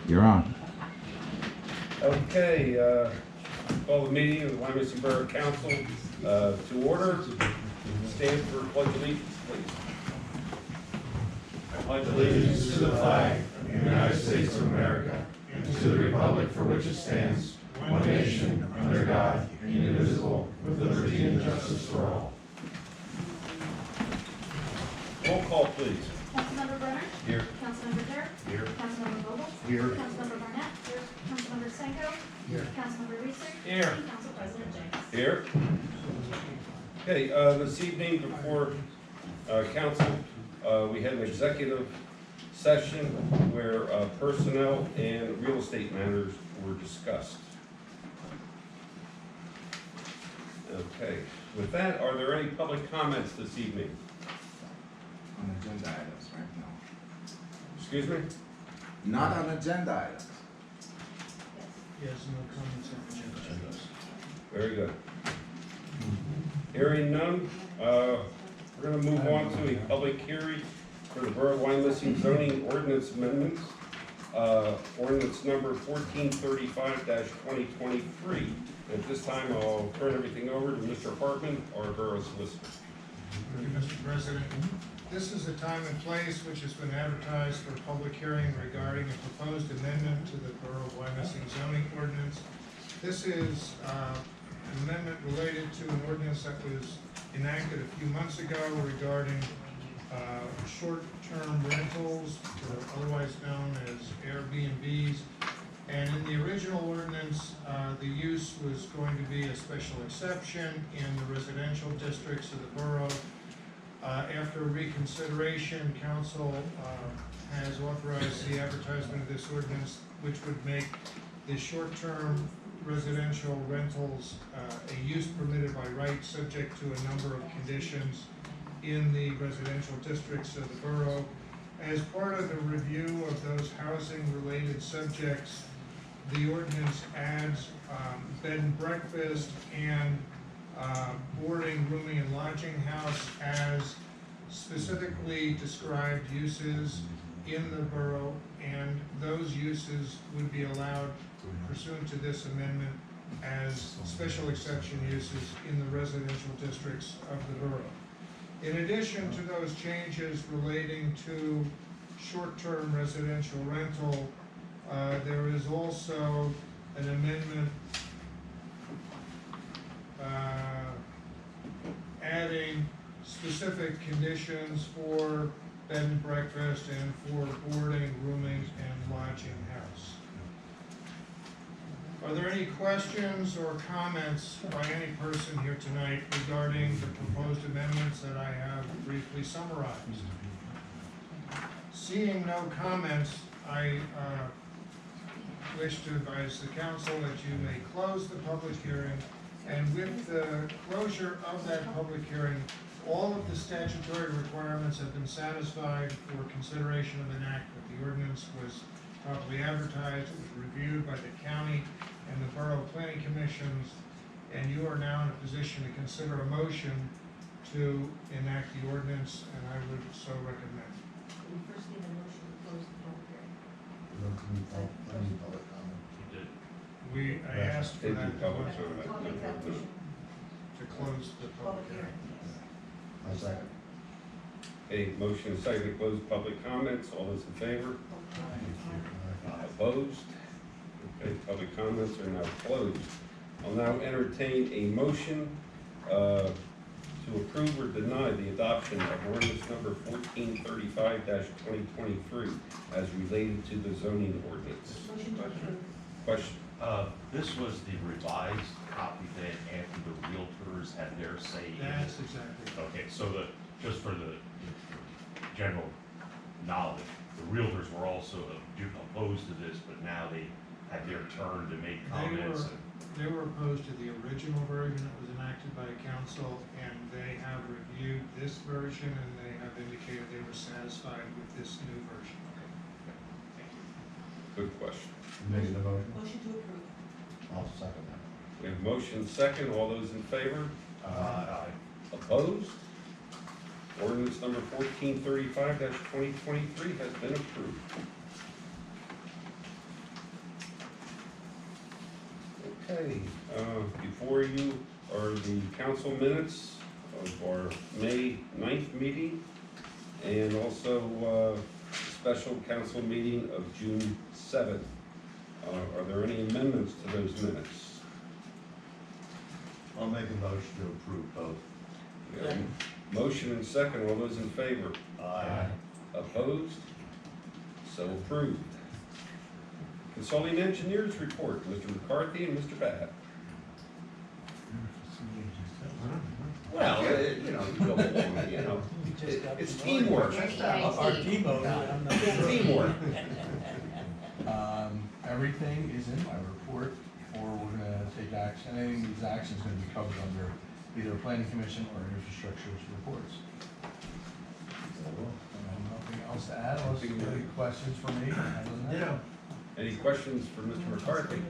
You're on. Okay, call the meeting of the Wyomissing Borough Council to order. Stand for pledge allegiance, please. I pledge allegiance to the flag of the United States of America and to the republic for which it stands, one nation, under God, indivisible, with liberty and justice for all. Roll call, please. Councilmember Brenner? Here. Councilmember Durr? Here. Councilmember Vogel? Here. Councilmember Barnett? Here. Councilmember Senko? Here. Councilmember Reeser? Here. And Council President James. Here. Okay, this evening before council, we had an executive session where personnel and real estate matters were discussed. Okay, with that, are there any public comments this evening? On agenda items, right? No. Excuse me? Not on agenda items. Yes, no comments on agenda. Very good. Hearing none, we're going to move on to a public hearing for the Borough of Wyomissing zoning ordinance amendments. Ordinance number 1435-2023. At this time, I'll turn everything over to Mr. Hartman, our Borough Solicitor. Thank you, Mr. President. This is a time and place which has been advertised for public hearing regarding a proposed amendment to the Borough of Wyomissing zoning ordinance. This is an amendment related to an ordinance that was enacted a few months ago regarding short-term rentals, otherwise known as Airbnbs. And in the original ordinance, the use was going to be a special exception in the residential districts of the borough. After reconsideration, council has authorized the advertisement of this ordinance, which would make the short-term residential rentals a use permitted by right, subject to a number of conditions in the residential districts of the borough. As part of the review of those housing-related subjects, the ordinance adds bed and breakfast and boarding, rooming, and lodging house as specifically described uses in the borough, and those uses would be allowed pursuant to this amendment as special exception uses in the residential districts of the borough. In addition to those changes relating to short-term residential rental, there is also an amendment adding specific conditions for bed and breakfast and for boarding, rooming, and lodging house. Are there any questions or comments by any person here tonight regarding the proposed amendments that I have briefly summarized? Seeing no comments, I wish to advise the council that you may close the public hearing, and with the closure of that public hearing, all of the statutory requirements have been satisfied for consideration of enactment. The ordinance was properly advertised, it was reviewed by the county and the borough planning commissions, and you are now in a position to consider a motion to enact the ordinance, and I would so recommend. We first need a motion to close the public hearing. I asked for Take that your public to comment. I'll make that motion. close the public hearing. A motion and second to close public comments. All those in favor? Opposed? Okay, public comments are now closed. I'll now entertain a motion to approve or deny the adoption of ordinance number 1435-2023 as related to the zoning ordinance. Motion to approve. Question? This was the revised copy that after the realtors had their say. That's exactly. Okay, so just for the general knowledge, the realtors were also opposed to this, but now they had their turn to make comments. They were opposed to the original version that was enacted by council, and they have reviewed this version, and they have indicated they were satisfied with this new version. Thank you. Good question. Making the motion? Motion to approve. I'll second that. We have motion second. All those in favor? Aye. Opposed? Ordinance number 1435-2023 has been approved. Okay, before you are the council minutes of our May 9th meeting, and also special council meeting of June 7th. Are there any amendments to those minutes? I'll make a motion to approve both. We have a motion and second, all those in favor? Aye. Opposed? So approved. Consulting engineers report, Mr. McCarthy and Mr. Baez. Well, you go along, it's teamwork. Our team Teamwork. Everything is in my report, or we're gonna take action. Anything these actions gonna be covered under either planning commission or infrastructure's reports. Nothing else to add, unless you have any questions for me. Other than that, Any questions for Mr. McCarthy?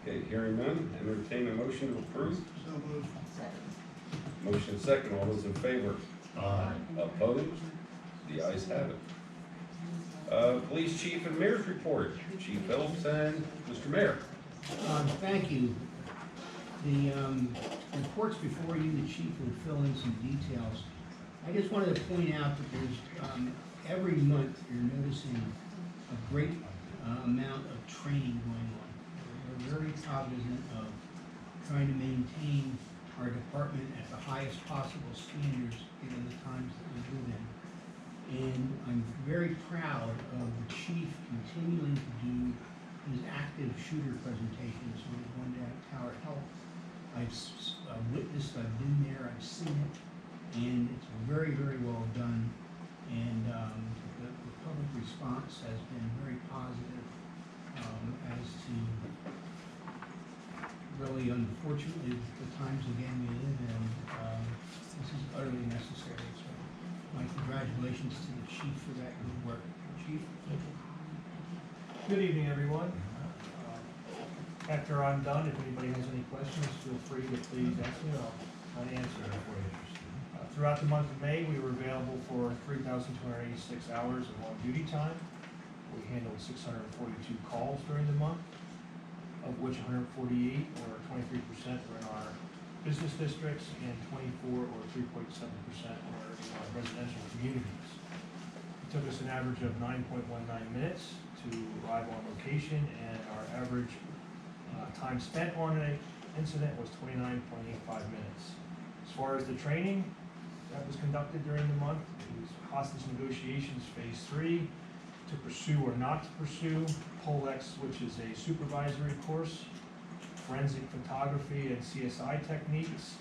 Okay, hearing none, entertain a motion to approve. Motion and second, all those in favor? Aye. Opposed? The ayes have it. Police chief and mayor's report. Chief Phillips and Mr. Mayor. Thank you. The reports before you, the chief will fill in some details. I just wanted to point out that there's, every month you're noticing a great amount of training going on. We're very cognizant of trying to maintain our department at the highest possible standards given the times that we live in. And I'm very proud of the chief continuing to do his active shooter presentations when he's going down at Tower Health. I've witnessed, I've been there, I've seen it, and it's very, very well done. And the public response has been very positive as to really, unfortunately, the times again we live in, this is utterly necessary. So my congratulations to the chief for that good work. Chief? Good evening, everyone. After I'm done, if anybody has any questions, feel free to please ask me, I'll try to answer them for you. Throughout the month of May, we were available for 3,286 hours of on-duty time. We handled 642 calls during the month, of which 148 or 23% were in our business districts and 24 or 3.7% were in our residential communities. It took us an average of 9.19 minutes to arrive on location, and our average time spent on an incident was 29.85 minutes. As far as the training that was conducted during the month, it was hostage negotiations phase 3, to pursue or not to pursue, POLEX, which is a supervisory course, forensic photography and CSI techniques,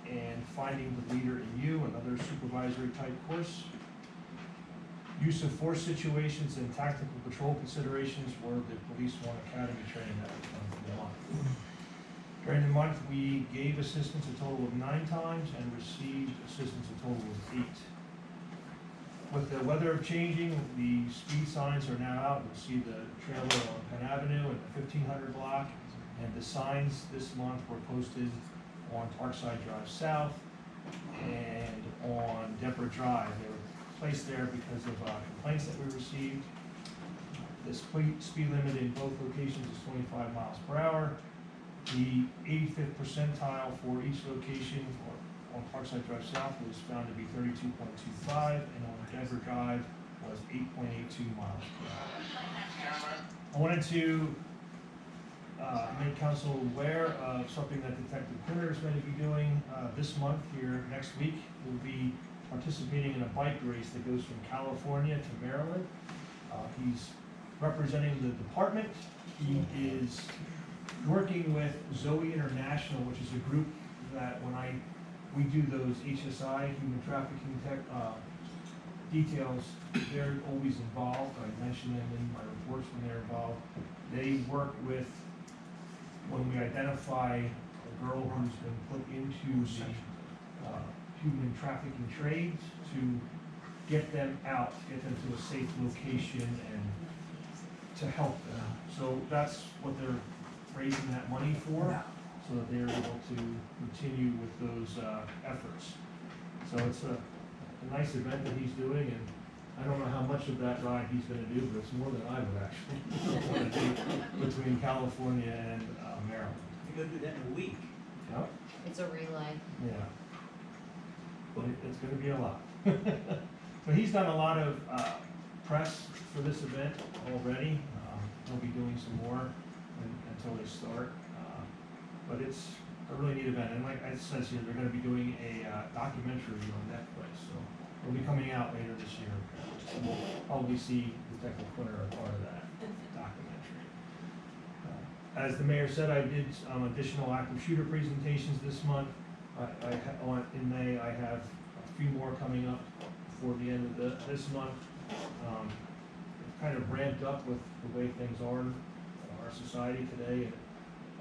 and finding the leader in you, another supervisory type course. Use of force situations and tactical patrol considerations were the Police One Academy training that was done for the month. During the month, we gave assistance a total of 9 times and received assistance a total of 8. With the weather changing, the speed signs are now out. You'll see the trailer on Penn Avenue and the 1500 block, and the signs this month were posted on Parkside Drive South and on Deborah Drive. They were placed there because of complaints that we received. The speed limit in both locations is 25 miles per hour. The 85th percentile for each location on Parkside Drive South was found to be 32.25, and on Denver Drive was 8.82 miles per hour. I wanted to make council aware of something that Detective Pinner is going to be doing this month here next week. We'll be participating in a bike race that goes from California to Maryland. He's representing the department. He is working with Zoe International, which is a group that when we do those HSI, human trafficking details, they're always involved. I mention them in my reports when they're involved. They work with, when we identify a girl who's been put into the human trafficking trades, to get them out, get them to a safe location and to help them. So that's what they're raising that money for, so that they're able to continue with those efforts. So it's a nice event that he's doing, and I don't know how much of that ride he's gonna do, but it's more than I would actually want to do between California and Maryland. You're gonna do that in a week. Yep. It's a relay. Yeah. But it's gonna be a lot. But he's done a lot of press for this event already. He'll be doing some more until they start. But it's a really neat event, and like it says here, they're gonna be doing a documentary on Netflix, so it'll be coming out later this year. We'll probably see Detective Quinter a part of that documentary. As the mayor said, I did additional active shooter presentations this month. In May, I have a few more coming up before the end of this month. It's kind of ramped up with the way things are in our society today, and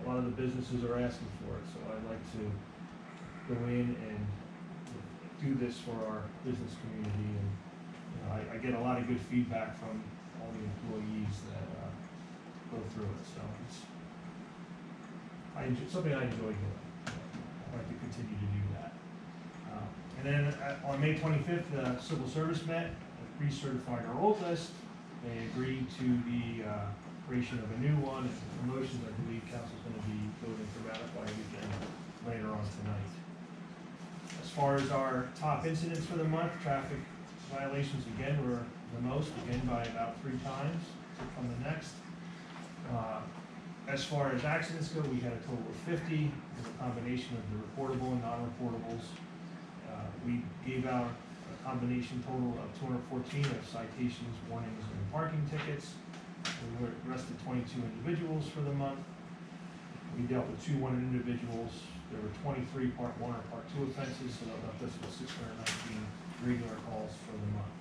a lot of the businesses are asking for it, so I'd like to go in and do this for our business community, and I get a lot of good feedback from all the employees that go through it, so it's something I enjoy doing. I'd like to continue to do that. And then on May 25th, the civil service met, recertified our old list. They agreed to the creation of a new one, and promotions. I believe council's gonna be voting to ratify again later on tonight. As far as our top incidents for the month, traffic violations again were the most, again by about 3 times from the next. As far as accidents go, we had a total of 50, with a combination of the reportable and non-reportables. We gave out a combination total of 214 of citations, warnings, and parking tickets. We arrested 22 individuals for the month. We dealt with 2 wanted individuals. There were 23 Part 1 or Part 2 offenses, so that left us with 619 regular calls for the month.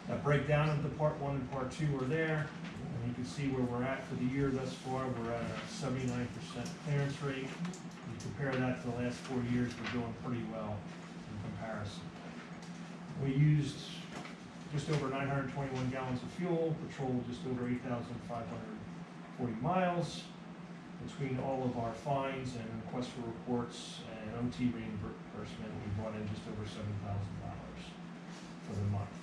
That breakdown of the Part 1 and Part 2 are there, and you can see where we're at for the year thus far. We're at a 79% clearance rate. You compare that to the last 4 years, we're doing pretty well in comparison. We used just over 921 gallons of fuel, patrolled just over 8,540 miles. Between all of our fines and requests for reports and OT reimbursement, we brought in just over $7,000 for the month.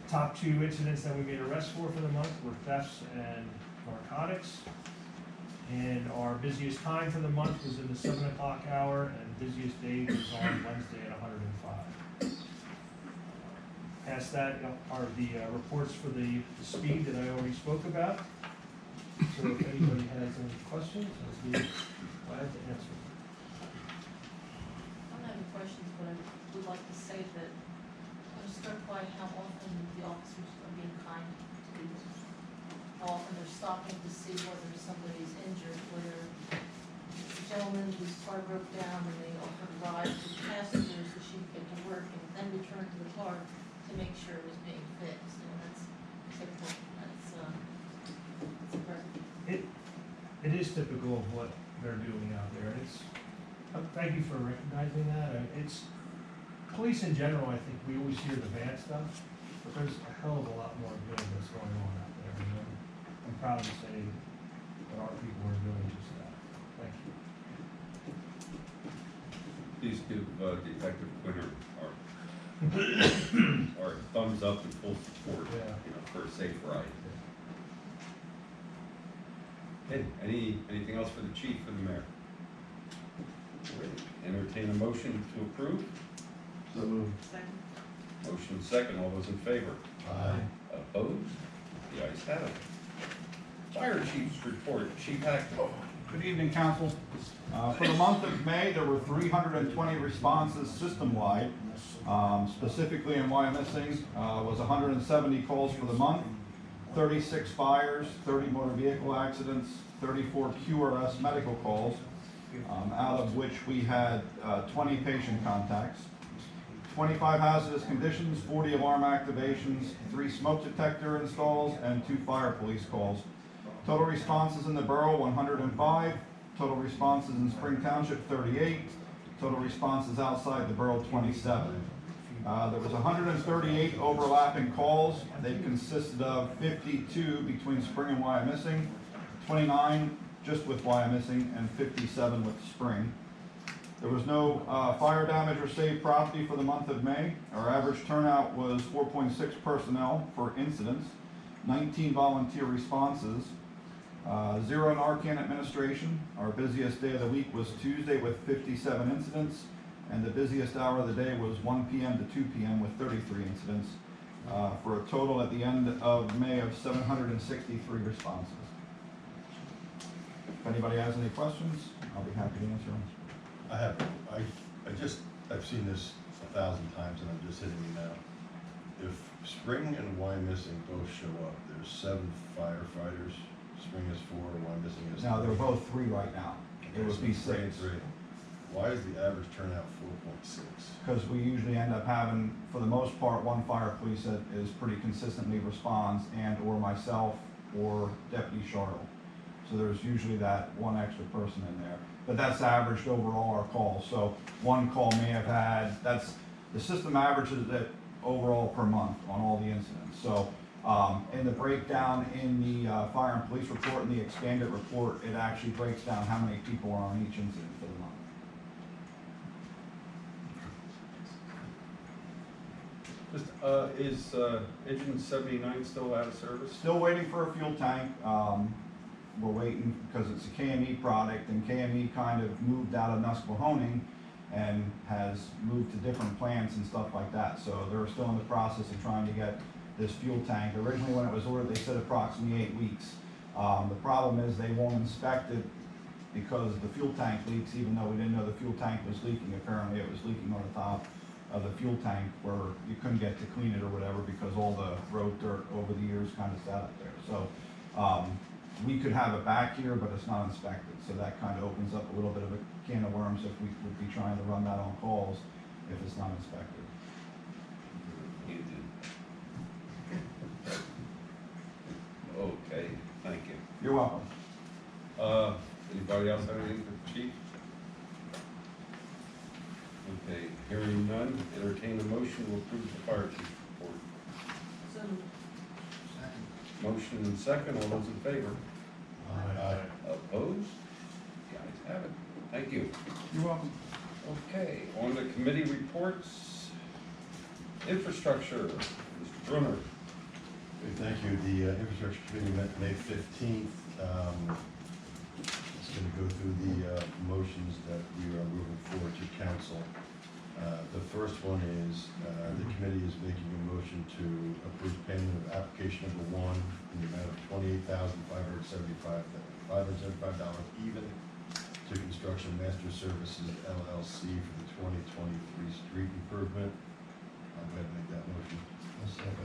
Top 2 incidents that we made arrests for the month were thefts and narcotics. And our busiest time for the month was in the 7 o'clock hour, and busiest day was on Wednesday at 105. Past that are the reports for the speed that I already spoke about. So if anybody has any questions, I'd be glad to answer. I don't have any questions, but I would like to say that I'm struck by how often the officers are being kind to people. How often they're stopping to see whether somebody's injured, where the gentleman whose car broke down and they offered a ride to passengers so she could get to work and then return to the car to make sure it was being fixed. And that's typical. That's impressive. It is typical of what they're doing out there. Thank you for recognizing that. It's police in general. I think we always hear the bad stuff, but there's a hell of a lot more good that's going on out there. I'm proud to say that our people are doing just that. Thank you. Please give Detective Quinter our thumbs up and full support, for a safe ride. Okay, anything else for the chief or the mayor? Entertain a motion to approve. So moved. Second. Motion second, all those in favor? Aye. Opposed? The ayes have it. Fire chief's report, Chief Hackman. Good evening, council. For the month of May, there were 320 responses system-wide. Specifically in Wyomissing, was 170 calls for the month, 36 fires, 30 motor vehicle accidents, 34 QRS medical calls, out of which we had 20 patient contacts, 25 hazardous conditions, 40 alarm activations, 3 smoke detector installs, and 2 fire police calls. Total responses in the borough, 105. Total responses in Spring Township, 38. Total responses outside the borough, 27. There was 138 overlapping calls. They consisted of 52 between Spring and Wyomissing, 29 just with Wyomissing, and 57 with Spring. There was no fire damage or saved property for the month of May. Our average turnout was 4.6 personnel for incidents, 19 volunteer responses, 0 Narcan administration. Our busiest day of the week was Tuesday with 57 incidents, and the busiest hour of the day was 1 p.m. to 2 p.m. with 33 incidents, for a total at the end of May of 763 responses. If anybody has any questions, I'll be happy to answer them. I've seen this 1,000 times and I'm just hitting you now. If Spring and Wyomissing both show up, there's 7 firefighters, Spring is 4, Wyomissing is 3. Now, they're both 3 right now. It would be 6. Spring and 3. Why is the average turnout 4.6? Because we usually end up having, for the most part, 1 fire police that is pretty consistently responds, and or myself or Deputy Charlotte. So there's usually that 1 extra person in there. But that's averaged over all our calls. So 1 call may have had, the system averages it overall per month on all the incidents. So in the breakdown in the fire and police report and the expanded report, it actually breaks down how many people are on each incident for the month. Just, is engine 79 still out of service? Still waiting for a fuel tank. We're waiting because it's a KME product, and KME kind of moved out of Nusquehoning and has moved to different plants and stuff like that. So they're still in the process of trying to get this fuel tank. Originally, when it was ordered, they said approximately 8 weeks. The problem is they won't inspect it because the fuel tank leaks, even though we didn't know the fuel tank was leaking. Apparently, it was leaking on the top of the fuel tank where you couldn't get to clean it or whatever because all the road dirt over the years kind of sat up there. So we could have it back here, but it's not inspected. So that kind of opens up a little bit of a can of worms if we would be trying to run that on calls if it's not inspected. You did. Okay, thank you. You're welcome. Anybody else have anything for the chief? Okay, hearing none, entertain a motion to approve the fire chief report. So, Motion and second, all those in favor? Aye. Opposed? The ayes have it. Thank you. You're welcome. Okay, on the committee reports, infrastructure, Mr. Brunner. Okay, thank you. The Infrastructure Committee met May 15th. It's going to go through the motions that we are moving forward to council. The first one is the committee is making a motion to approve payment of application number 1 in the amount of $28,575 even to Construction Masters Services LLC for the 2023 street improvement. I'll go ahead and make that motion. We have a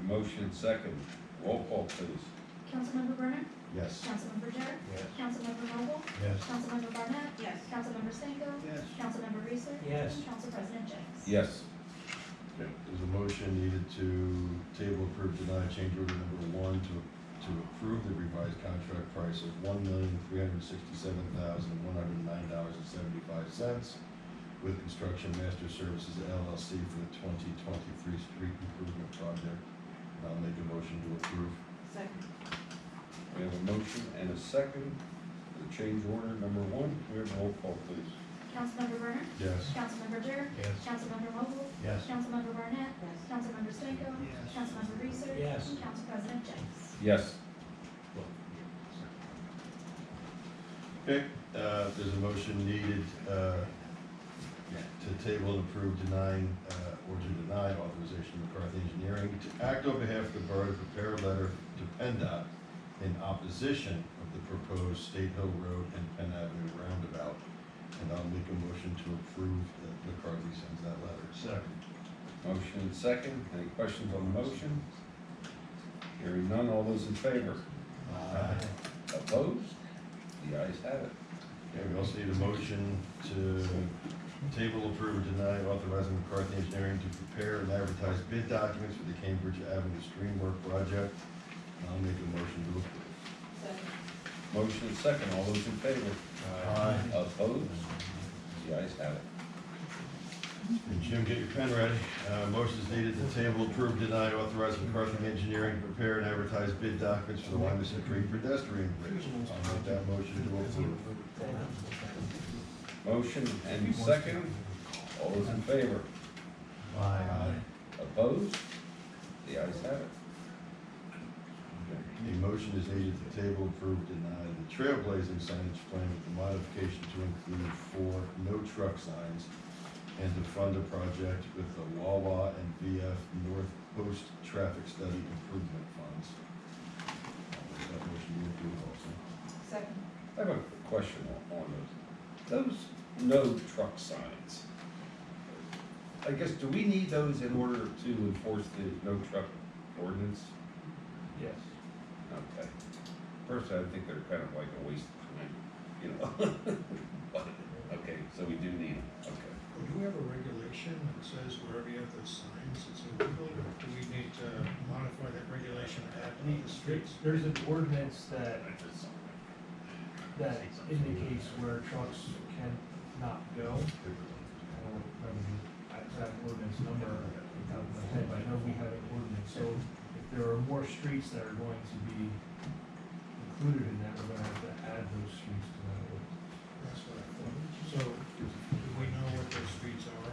motion and second. Roll call, please. Councilmember Brenner? Yes. Councilmember Jarrett? Yes. Councilmember Vogel? Yes. Councilmember Barnett? yes. Councilmember Stanko? Yes. Councilmember Reeser? Yes. And Council President Jenks? Yes. Okay, there's a motion needed to table, approve, deny change order number 1 to approve the revised contract price of $1,367,109.75 with Construction Masters Services LLC for the 2023 street improvement project. And I'll make a motion to approve. Second. We have a motion and a second for the change order number 1. We have a roll call, please. Councilmember Brenner? Yes. Councilmember Jarrett? Yes. Councilmember Vogel? Yes. Councilmember Barnett? Yes. Councilmember Stanko? Yes. Councilmember Reeser? Yes. And Council President Jenks? Yes. Okay, there's a motion needed to table and approve denying or to deny authorization of McCarthy Engineering to act on behalf of the borough to prepare a letter to PennDOT in opposition of the proposed State Hill Road and Penn Avenue roundabout. And I'll make a motion to approve that McCarthy sends that letter. Second. Motion and second. Any questions on the motion? Hearing none, all those in favor? Aye. Opposed? The ayes have it. Okay, we also need a motion to table, approve, or deny authorizing McCarthy Engineering to prepare and advertise bid documents for the Cambridge Avenue Streamwork project. I'll make a motion to approve. Second. Motion and second. All those in favor? Aye. Opposed? The ayes have it. And Jim, get your pen ready. Motion is needed to table, approve, deny, authorize McCarthy Engineering to prepare and advertise bid documents for the Wyomissing Creek pedestrian bridge. I'll make that motion to approve. Motion and second. All those in favor? Aye. Opposed? The ayes have it. A motion is needed to table, approve, deny the trailblazing signage plan with the modification to include 4 no truck signs and to fund a project with the WAWA and VF North Post Traffic Study Improvement Funds. That motion will do also. Second. I have a question on those. Those no truck signs. I guess, do we need those in order to enforce the no truck ordinance? Yes. Okay. Personally, I think they're kind of like a waste of time, you know? But, okay, so we do need them, okay. Well, do we have a regulation that says wherever you have those signs, it's illegal, or do we need to modify that regulation to add to the streets? There's an ordinance that indicates where trucks cannot go. I don't remember the exact ordinance number off the top of my head, but I know we have an ordinance. So if there are more streets that are going to be included in that, we're gonna have to add those streets to that ordinance. That's what I thought. So, do we know what those streets are?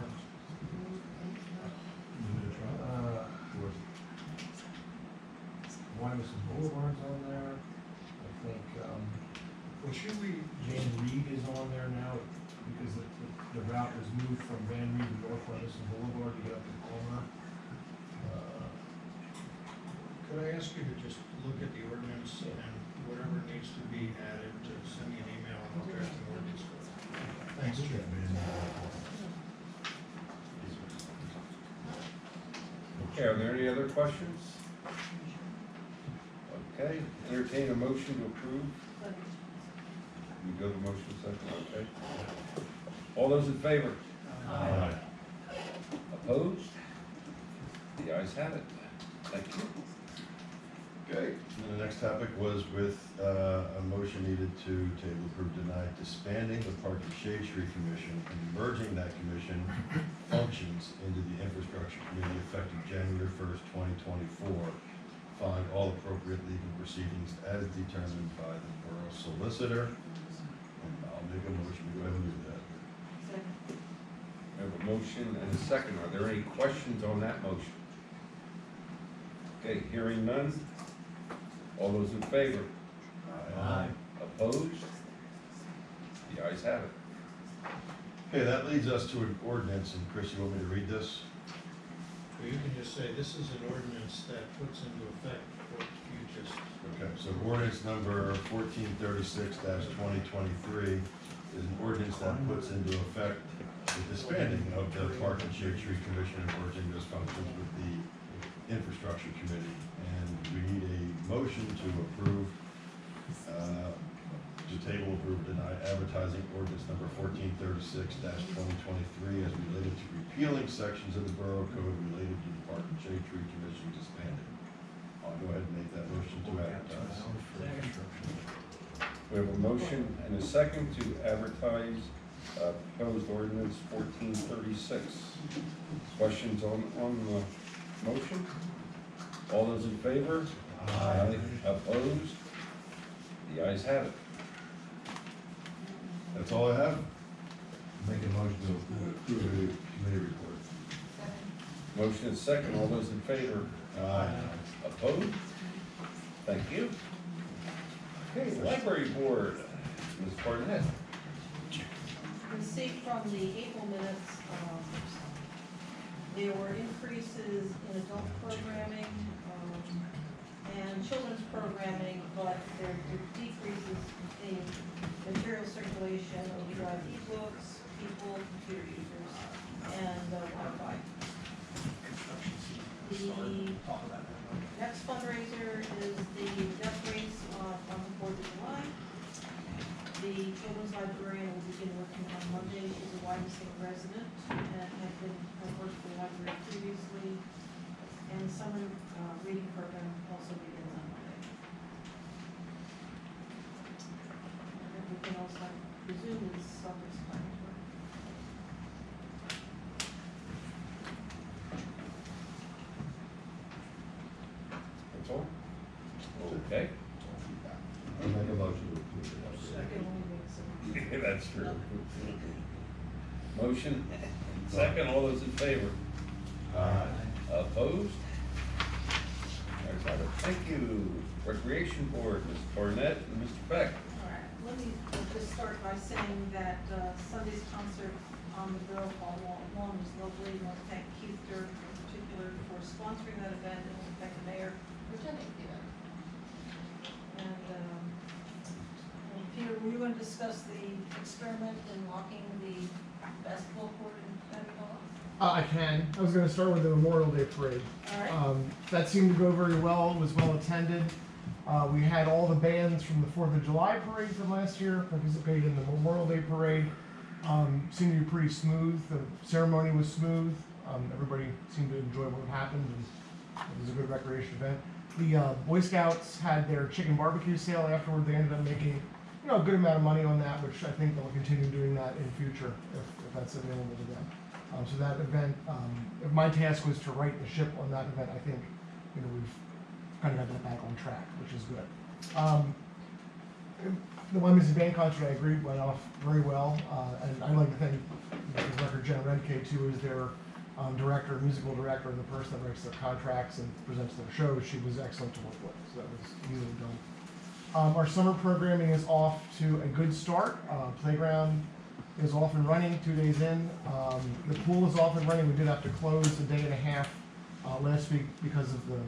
Wyomissing Boulevard's on there. I think, Well, should we, Van Reed is on there now because the route was moved from Van Reed to North Wyomissing Boulevard to get up to Palmer. could I ask you to just look at the ordinance and whatever needs to be added, to send me an email and I'll draft an ordinance for it? Thanks, Chip. Okay, are there any other questions? Okay, entertain a motion to approve. You go to motion second, okay. All those in favor? Aye. Opposed? The ayes have it. Thank you. Okay, and the next topic was with a motion needed to table, approve, deny disbanding the Park and Shade Tree Commission and merging that commission functions into the Infrastructure Committee effective January 1st, 2024, following all appropriate legal proceedings as determined by the Borough Solicitor. And I'll make a motion to go ahead and do that. Second. We have a motion and a second. Are there any questions on that motion? Okay, hearing none. All those in favor? Aye. Opposed? The ayes have it. Okay, that leads us to an ordinance, and Chris, you want me to read this? Well, you can just say, this is an ordinance that puts into effect what you just, Okay, so ordinance number 1436-2023 is an ordinance that puts into effect the disbanding of the Park and Shade Tree Commission and merging those functions with the Infrastructure Committee. And we need a motion to approve, to table, approve, deny advertising ordinance number 1436-2023 as related to repealing sections of the Borough Code related to the Park and Shade Tree Commission disbanding. I'll go ahead and make that motion to advertise. We have a motion and a second to advertise proposed ordinance 1436. Questions on the motion? All those in favor? Aye. Opposed? The ayes have it. That's all I have. Make a motion to approve the committee report. Second. Motion is second. All those in favor? Aye. Opposed? Thank you. Okay, Library Board, Ms. Barnett. You can see from the April minutes, there were increases in adult programming, and children's programming, but there were decreases in material circulation, ODI e-books, people, computer users, and Wi-Fi. The next fundraiser is the death race on the 4th of July. The children's librarian will begin working on Monday. She's a Wyomissing resident and had worked for the library previously. And the summer reading program also begins on Monday. And everything else I presume is self-explanatory. That's all? Okay. I'll make a motion to approve. Second. Only makes some That's true. Motion, second, all those in favor? Opposed? Ayes have it. Thank you. Recreation Board, Ms. Barnett and Mr. Beck. All right, let me just start by saying that Sunday's concert on the Borough Hall lawn was lovely. I want to thank Keith Dirk in particular for sponsoring that event, and I want to thank the mayor for attending the event. And Peter, were you going to discuss the experiment in locking the basketball court in Penn Hall? I can. I was going to start with the Memorial Day parade. All right. That seemed to go very well. It was well attended. We had all the bands from the 4th of July parade from last year participate in the Memorial Day parade. Seemed to be pretty smooth. The ceremony was smooth. Everybody seemed to enjoy what happened, and it was a good recreation event. The Boy Scouts had their chicken barbecue sale afterward. They ended up making, a good amount of money on that, which I think they'll continue doing that in future if that's available to them. So that event, if my task was to right the ship on that event, I think, we've kind of got that back on track, which is good. The Wyomissing Band concert, I agree, went off very well, and I'd like to thank the record Jen Redke too, as their musical director, and the person that writes their contracts and presents their shows. She was excellent to work with, so that was easily done. Our summer programming is off to a good start. Playground is off and running 2 days in. The pool is off and running. We did have to close a day and a half last week because of the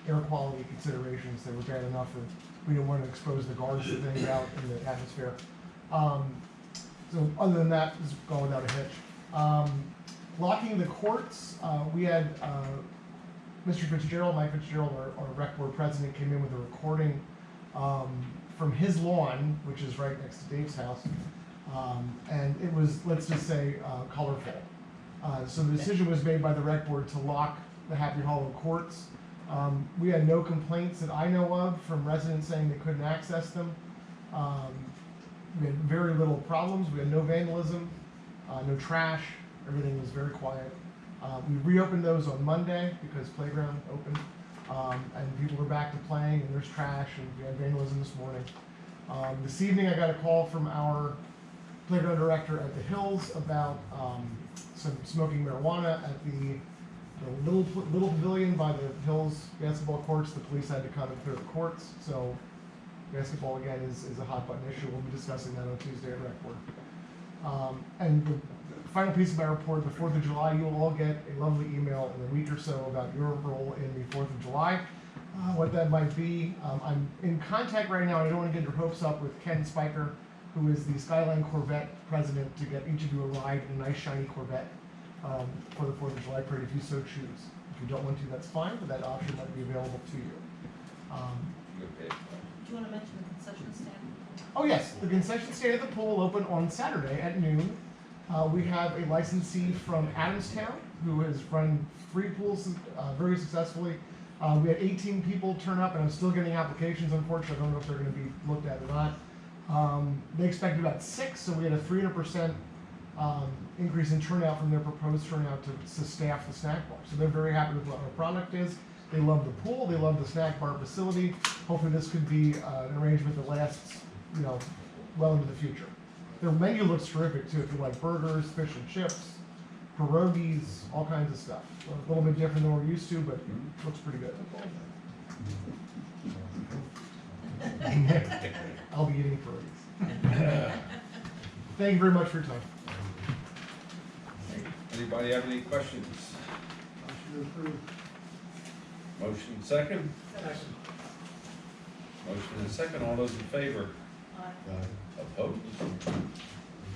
air quality considerations. They were bad enough that we didn't want to expose the guards to things out in the atmosphere. So other than that, it's going without a hitch. Locking the courts, we had Mr. Fitzgerald, Mike Fitzgerald, our rec board president, came in with a recording from his lawn, which is right next to Dave's house. And it was, let's just say, colorful. So the decision was made by the rec board to lock the Happy Hollow courts. We had no complaints that I know of from residents saying they couldn't access them. We had very little problems. We had no vandalism, no trash. Everything was very quiet. We reopened those on Monday because playground opened, and people were back to playing, and there's trash, and we had vandalism this morning. This evening I got a call from our playground director at the Hills about some smoking marijuana at the little pavilion by the Hills basketball courts. The police had to come and clear the courts, so basketball again is a hot button issue. We'll be discussing that on Tuesday at rec board. And the final piece of my report, the 4th of July, you will all get a lovely email in a week or so about your role in the 4th of July, what that might be. I'm in contact right now, and I don't want to get your hopes up, with Ken Spiker, who is the Skyline Corvette president, to get each of you a ride in a nice shiny Corvette for the 4th of July parade if you so choose. If you don't want to, that's fine, but that option might be available to you. Okay. Do you want to mention the concession stand? Oh yes, the concession stand at the pool will open on Saturday at noon. We have a licensee from Adamstown who has run 3 pools very successfully. We had 18 people turn up, and I'm still getting applications, unfortunately. I don't know if they're going to be looked at or not. They expected about 6, so we had a 300% increase in turnout from their proposed turnout to staff the snack bar. So they're very happy with what our product is. They love the pool, they love the snack bar facility. Hopefully this could be an arrangement that lasts, well into the future. Their menu looks terrific too. If you like burgers, fish and chips, pierogies, all kinds of stuff. A little bit different than we're used to, but it looks pretty good. I'll be eating pierogies. Thank you very much for your time. Anybody have any questions? Motion second? Motion and second, all those in favor? Opposed?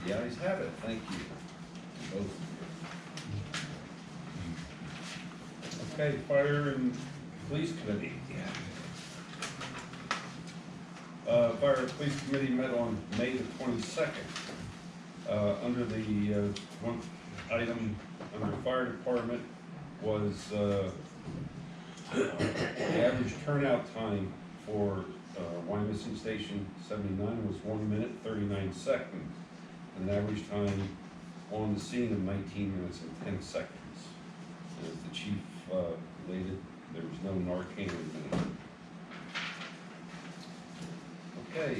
The ayes have it, thank you. Both of you. Okay, Fire and Police Committee. Fire and Police Committee met on May the 22nd. Under the one item under the Fire Department was the average turnout time for Wyomissing Station 79 was 1 minute 39 seconds, and an average time on the scene of 19 minutes and 10 seconds. As the chief related, there was no Narcan administered. Okay,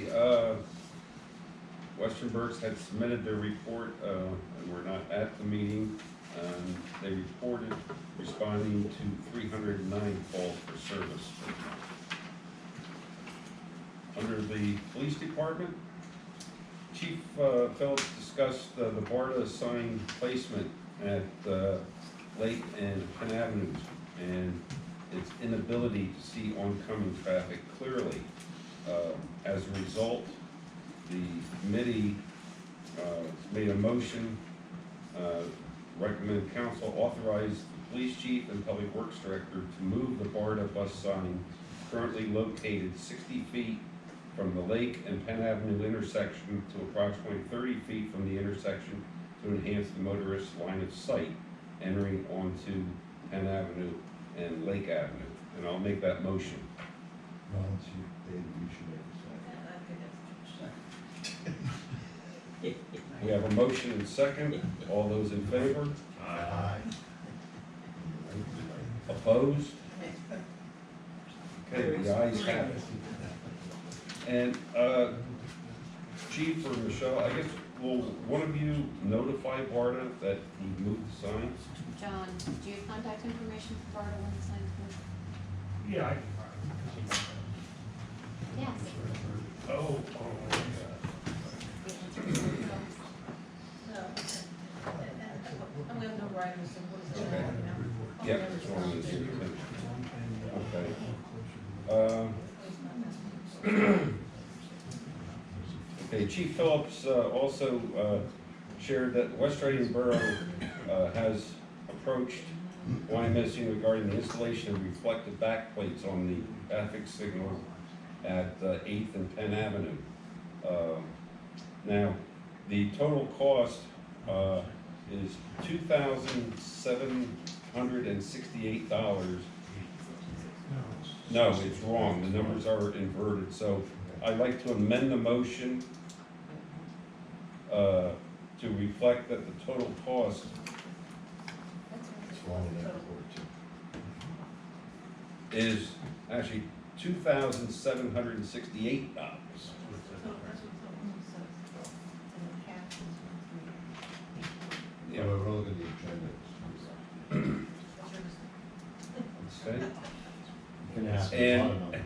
Westernburgs had submitted their report, and were not at the meeting. They reported responding to 309 calls for service. Under the police department, Chief Phillips discussed the BARTA sign placement at Lake and Penn Avenues and its inability to see oncoming traffic clearly. As a result, the committee made a motion, recommend council authorize the police chief and public works director to move the BARTA bus sign currently located 60 feet from the Lake and Penn Avenue intersection to approximately 30 feet from the intersection to enhance the motorist line of sight entering onto Penn Avenue and Lake Avenue. And I'll make that motion. Well, it's you, David, you should make a second. We have a motion and second. All those in favor? Aye. Opposed? Okay, the ayes have it. And, Chief or Michelle, I guess, will one of you notify BARTA that we moved the signs? John, do you have contact information for BARTA when the sign's moved? Yeah, Yes. oh, No. And we have no writers, so what is it? Okay. now? Yep, it's one of those. Okay. Okay, Chief Phillips also shared that West Riding Borough has approached Wyomissing regarding the installation of reflective backplates on the traffic signal at 8th and Penn Avenue. Now, the total cost is $2,768. No, it's wrong, the numbers are inverted, so I'd like to amend the motion to reflect that the total cost It's wrong in that report too. is actually $2,768. Yeah. Well, we're looking at the agenda. Okay. You can ask a And- lot of numbers.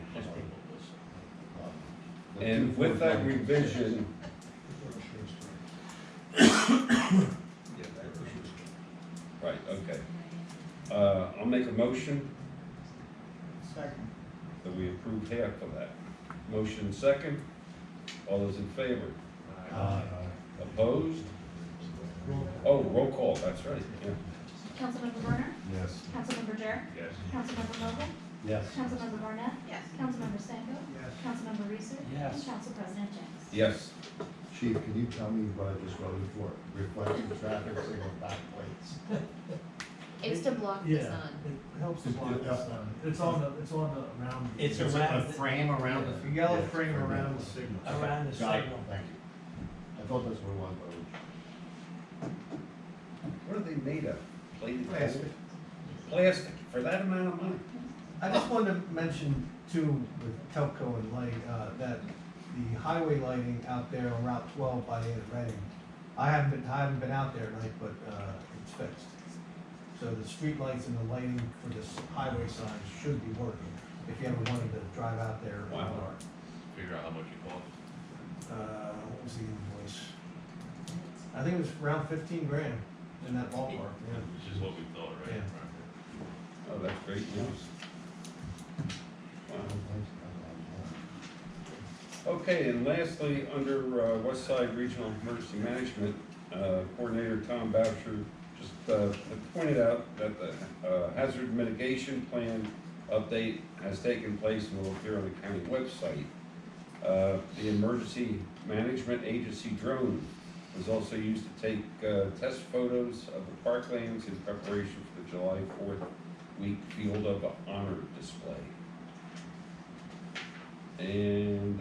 And with that revision, right, okay. I'll make a motion that we approve half of that. Motion second. All those in favor? Opposed? Oh, roll call, that's right, yeah. Councilmember Warner? Yes. Councilmember Jarrett? Yes. Councilmember Vogel? Yes. Councilmember Barnett? Yes. Councilmember Stanko? yes. Councilmember Reeser? Yes. And Council President James? Yes. Chief, can you tell me what I just wrote before? Reflecting traffic signal backplates. It's to block the Yeah, sun. it helps to block the sun. It's on the, around. It's around the frame around the- the yellow frame around the signal. Around the Got it. signal. Thank you. I thought that's what it was, What are they made of? Plated Plastic. Plastic, for that amount of money? I just wanted to mention too, with Telco and light, that the highway lighting out there on Route 12 by Reading, I haven't been out there at night, but, it's fixed. So the street lights and the lighting for this highway signs should be working, if you ever wanted to drive out there. Wow. Figure out how much it costs. What was the invoice? I think it was around 15 grand in that ballpark, yeah. Which is what we thought, right? Yeah. Oh, that's great news. Wow. Okay, and lastly, under West Side Regional Emergency Management, Coordinator Tom Boucher just pointed out that the hazard mitigation plan update has taken place and will appear on the county website. The Emergency Management Agency drone was also used to take test photos of the parklands in preparation for the July 4th week Field of Honor display. And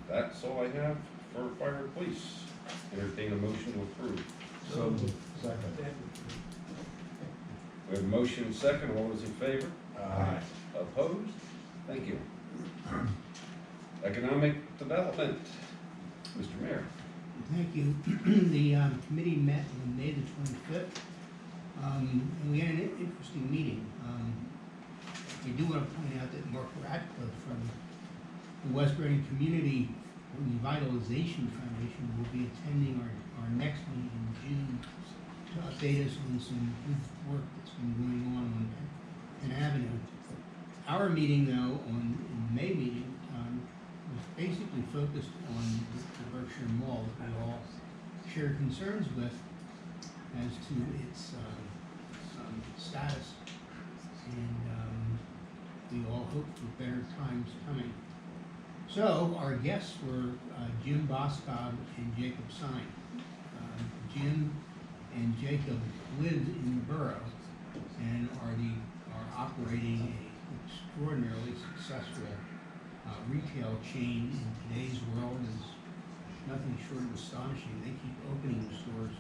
that's all I have for fire and police. Entertain a motion to approve. So, second. We have a motion and second. All those in favor? Aye. Opposed? Thank you. Economic Development, Mr. Mayor. Thank you. The committee met on May the 25th, and we had an interesting meeting. I do want to point out that Mark Ratcliffe from the West Reading Community Revitalization Foundation will be attending our next meeting in June to update us on some good work that's been going on Penn Avenue. Our meeting, though, in the May meeting, was basically focused on the Berkshire Mall that we all share concerns with as to its status, and we all hope for better times coming. So our guests were Jim Boskob and Jacob Sine. Jim and Jacob live in the borough and are operating an extraordinarily successful retail chain in today's world is nothing short of astonishing. They keep opening the stores,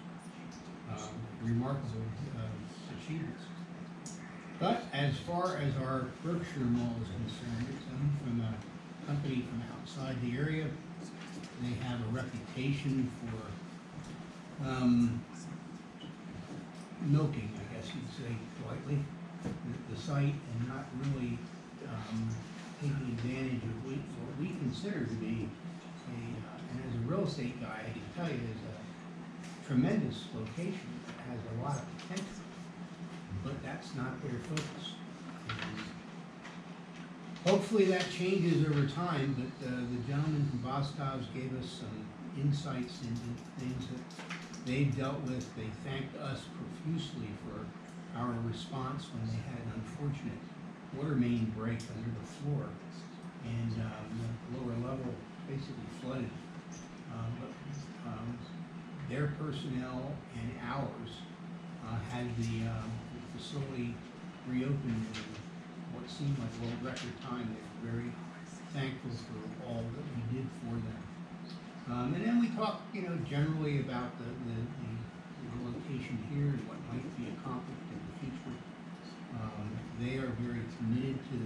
remarkable achievements. But as far as our Berkshire Mall is concerned, it's owned from a company from outside the area. They have a reputation for milking, I guess you'd say politely, the site, and not really taking advantage of what we consider to be and as a real estate guy, I can tell you, it's a tremendous location that has a lot of potential, but that's not their focus. And hopefully that changes over time, but the gentleman from Boscov's gave us some insights into things that they've dealt with. They thanked us profusely for our response when they had an unfortunate water main break under the floor, and the lower level basically flooded. Their personnel and ours had the facility reopened in what seemed like a world record time. They were very thankful for all that we did for them. And then we talked, generally about the location here and what might be accomplished in the future. They are very committed to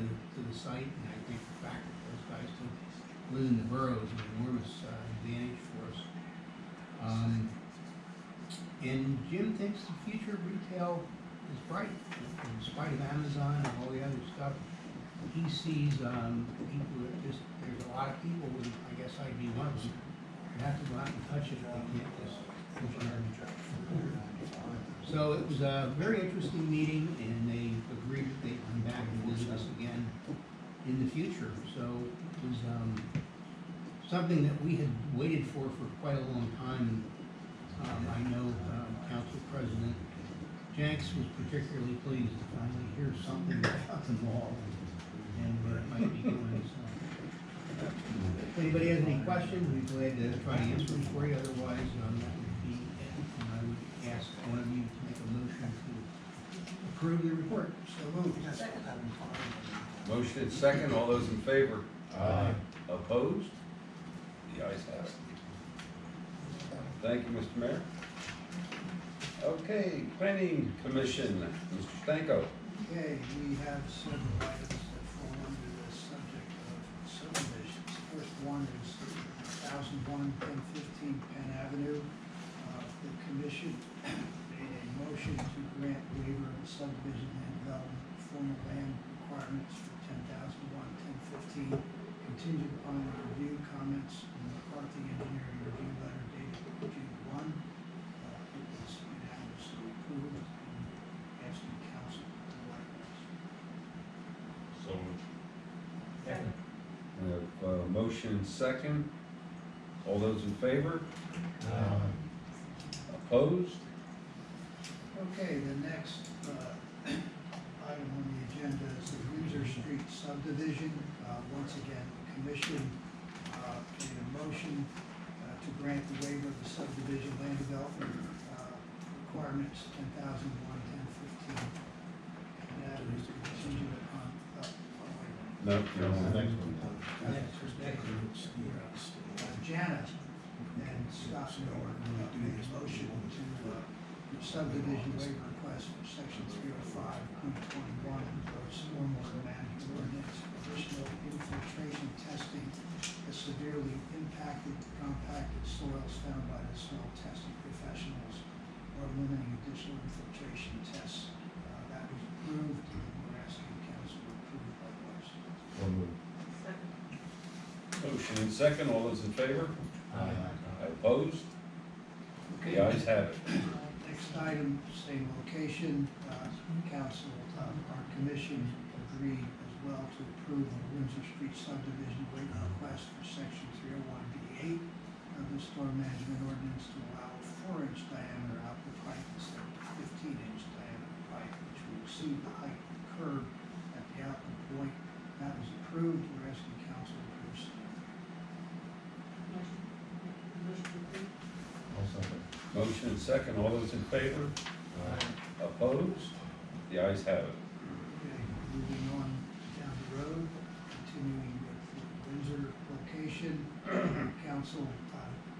the site, and I think the fact that those guys still live in the borough is an enormous advantage for us. And Jim thinks the future of retail is bright, in spite of Amazon and all the other stuff. He sees people that there's a lot of people, and I guess I'd be one of them, who have to go out and touch it, they can't just push it on. So it was a very interesting meeting, and they agreed that they'd come back and visit us again in the future. So it was something that we had waited for quite a long time. I know Council President Jenks was particularly pleased to finally hear something about the mall and where it might be going. So, if anybody has any questions, we'd be glad to try to answer them for you. Otherwise, that would be it. And I would ask one of you to make a motion to approve the report. So moved. Motion and second, all those in favor? Aye. Opposed? The ayes have it. Thank you, Mr. Mayor. Okay, Planning Commission, Mr. Stanko. Okay, we have several items that fall under the subject of subdivisions. First one is 1001 1015 Penn Avenue. The commission made a motion to grant waiver of the subdivision and development formal land requirements for 1001 1015, contingent upon the review comments in the McCarthy Engineering review letter dated June 1. It was unanimously approved, and asking council to likewise. So moved. Second. We have motion second. All those in favor? Opposed? Okay, the next item on the agenda is the Windsor Street subdivision. Once again, the commission made a motion to grant the waiver of the subdivision land development requirements 10,001, 1015. And that is contingent upon, No. Next one. Janet and Scott Miller made a motion to subdivision waiver request for section 305.21 of the stormwater management ordinance, additional infiltration testing. This is severely impacted compacted soils found by the soil testing professionals or limiting additional infiltration tests. That was approved, and we're asking council to approve likewise. So moved. Second. Motion and second, all those in favor? Aye. Opposed? The ayes have it. Next item, same location, council, our commission agreed as well to approve the Windsor Street subdivision rate request for section 301B8 of the storm management ordinance to allow a 4-inch diameter outlet pipe instead of 15-inch diameter pipe, which will exceed the height of the curb at the outlet point. That was approved, we're asking council to approve. Motion to approve. I'll second. Motion and second, all those in favor? Opposed? The ayes have it. Okay, moving on down the road, continuing with the Windsor location, council,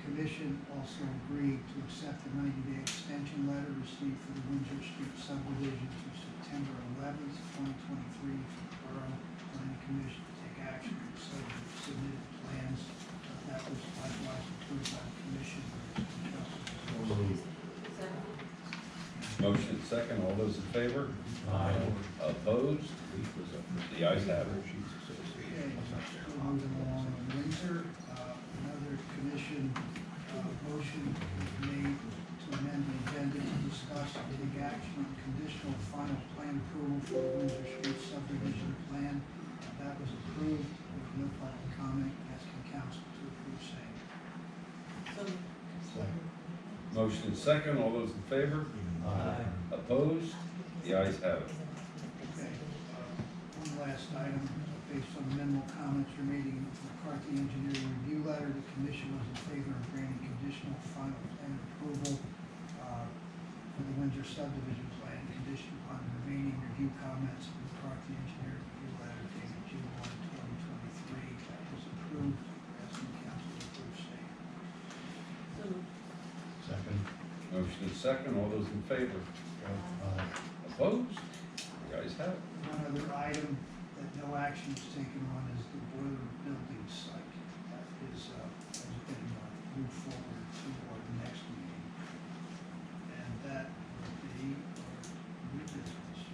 commission also agreed to accept the 90-day extension letter received for the Windsor Street subdivision to September 11th, 2023, for the Borough Planning Commission to take action on submitted plans. That was likewise approved by the commission. So moved. Second. Motion and second, all those in favor? Opposed? The ayes have it. Okay, still moving along in Windsor, another commission, motion made to amend the agenda to discuss and take action on conditional final plan approval for the Windsor Street subdivision plan. That was approved with no public comment, asking council to approve same. So moved. Second. Motion and second, all those in favor? Opposed? The ayes have it. Okay, one last item, based on minimal comments remaining in the McCarthy Engineering review letter, the commission was in favor of granting conditional final plan approval for the Windsor subdivision plan, conditioned upon the remaining review comments of the McCarthy Engineering review letter dated June 1, 2023. That was approved, we're asking council to approve same. So moved. Second. Motion and second, all those in favor? Opposed? The ayes have it. One other item that no action was taken on is the boiler building site. That is, has been moved forward to our next meeting. And that will be our new business.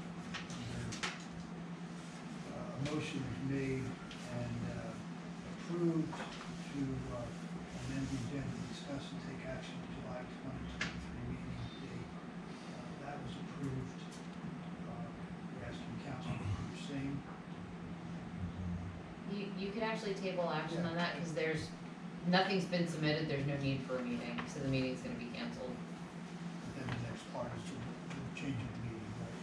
A motion is made and approved to amend the agenda to discuss and take action on July 2023 meeting date. That was approved. We're asking council to approve same. You could actually table action on that, because nothing's been submitted, there's no need for a meeting, so the meeting's gonna be canceled. Then the next part is to change the meeting, right?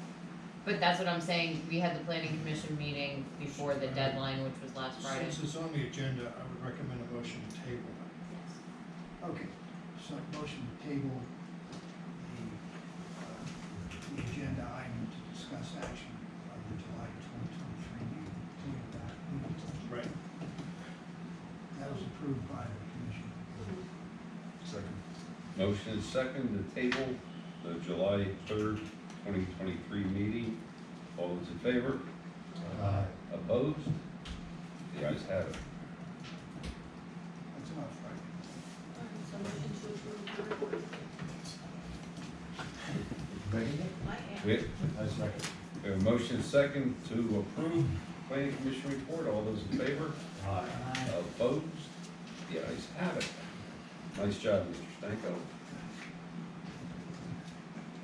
But that's what I'm saying, we had the planning commission meeting before the deadline, which was last Friday. Since it's on the agenda, I would recommend a motion to table it. Okay, so motion to table the agenda item to discuss action on the July 2023 meeting. Table that. Right. That was approved by the commission. Second. Motion and second to table the July 3rd, 2023 meeting. All those in favor? Opposed? The ayes have it. That's enough, right? So motion to approve. Making it? I am. We have I second. we have a motion and second to approve planning commission report. All those in favor? Opposed? The ayes have it. Nice job, Mr. Stanko.